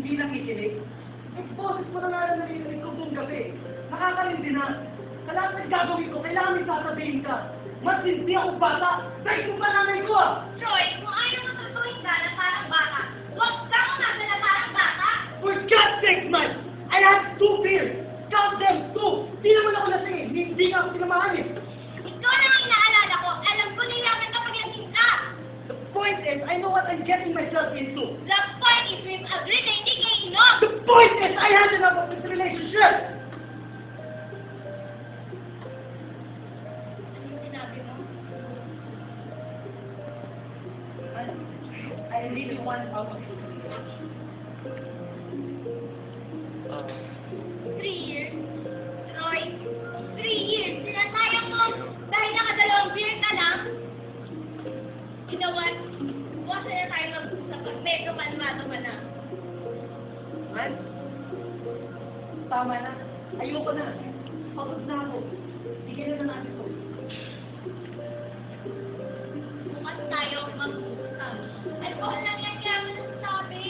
hindi nakikinig. Yung boses mo na nga lang narinig ko buong gabi. Nakakalindi na. Sa lahat ng gagawin ko, kailangan may sasabihin ka. Mas hindi ako bata. Dahil ko pa nanay ko ah! Troy, kung ayaw mo tutuhin ka na parang bata, huwag kang umasa na parang bata! For God's sake, man! I have 2 fears! Count them, 2! Di naman ako lasing eh! Hindi nga ako sinamahan eh! Ikaw na ang inaalala ko. Alam ko nilaman kapag yasin ka. The point is, I know what I'm getting myself into. The point is we've agreed na hindi kayo inom. The point is, I had enough of this relationship! Anong sinabi mo? I really want out of this. 3 years? Troy, 3 years. Sinasayang mo dahil nakadalawang beer ka lang. You know what? Huwag na tayo mag-usap at medyo kalmado ka na. Man, tama na. Ayoko na. Pagod na ako. Bigyan na natin ito. Bukas tayo mag-usap. Alcohol lang yan kaya mo nasasabi.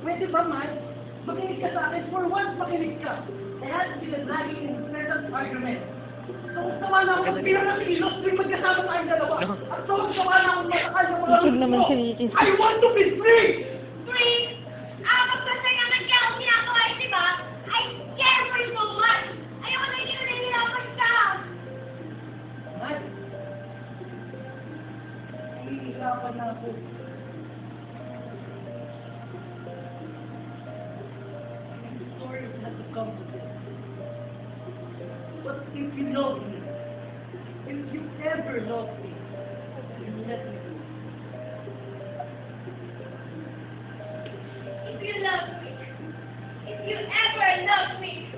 Pwede ba, man? Makinig ka sa akin. For once, makinig ka. I had to be the dragging incessant argument. Sawa na ako. Pira na si Ilos. Tuwing magkasama tayong dalawa. At sawa na akong matakal ng mga Busog naman si Ricky. I want to be free! Free! Kapag naman kaya ako ginagawa yun, di ba? I care for you so much! Ayoko na hindi ko nahihirapan ka! Man, nahihirapan na ako. I'm sorry it had to come to this. But if you love me, if you ever love me, you let me go. If you love me, if you ever love me,